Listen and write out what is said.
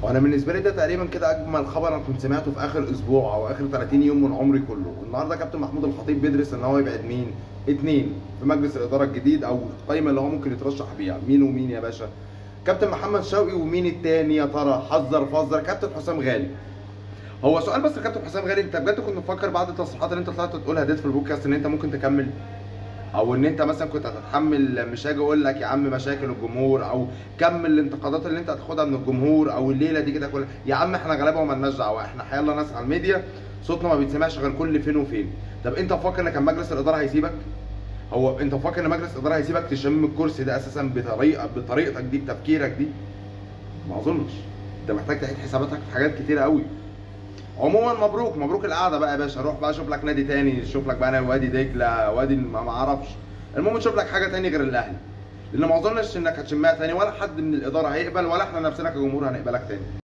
وانا بالنسبه لي ده تقريبا كده اجمل خبر انا كنت سمعته في اخر اسبوع او اخر 30 يوم من عمري كله. النهارده كابتن محمود الخطيب بيدرس ان هو يبعد مين؟ اتنين في مجلس الاداره الجديد او القائمه اللي هو ممكن يترشح بيها. مين ومين يا باشا؟ كابتن محمد شوقي، ومين التاني يا ترى؟ حذر فذر كابتن حسام غالي. هو سؤال بس يا كابتن حسام غالي، انت بجد كنت مفكر بعد التصريحات اللي انت طلعت تقولها ديت في البودكاست ان انت ممكن تكمل؟ او ان انت مثلا كنت هتتحمل؟ مش هاجي اقول لك يا عم مشاكل الجمهور او كم الانتقادات اللي انت هتاخدها من الجمهور او الليله دي كده كلها، يا عم احنا غلابه ومالناش دعوه، احنا حيالله ناس على الميديا صوتنا ما بيتسمعش غير كل فين وفين. طب انت مفكر ان كان مجلس الاداره هيسيبك؟ هو انت مفكر ان مجلس الاداره هيسيبك تشم الكرسي ده اساسا بطريقتك دي بتفكيرك دي؟ ما اظنش. انت محتاج تعيد حساباتك في حاجات كتيره قوي. عموما مبروك مبروك القعده بقى يا باشا، روح بقى شوف لك نادي تاني، شوف لك بقى وادي دجله، وادي ما اعرفش، المهم تشوف لك حاجه تاني غير الاهلي، لان ما اظنش انك هتشمها تاني، ولا حد من الاداره هيقبل، ولا احنا نفسنا كجمهور هنقبلك تاني.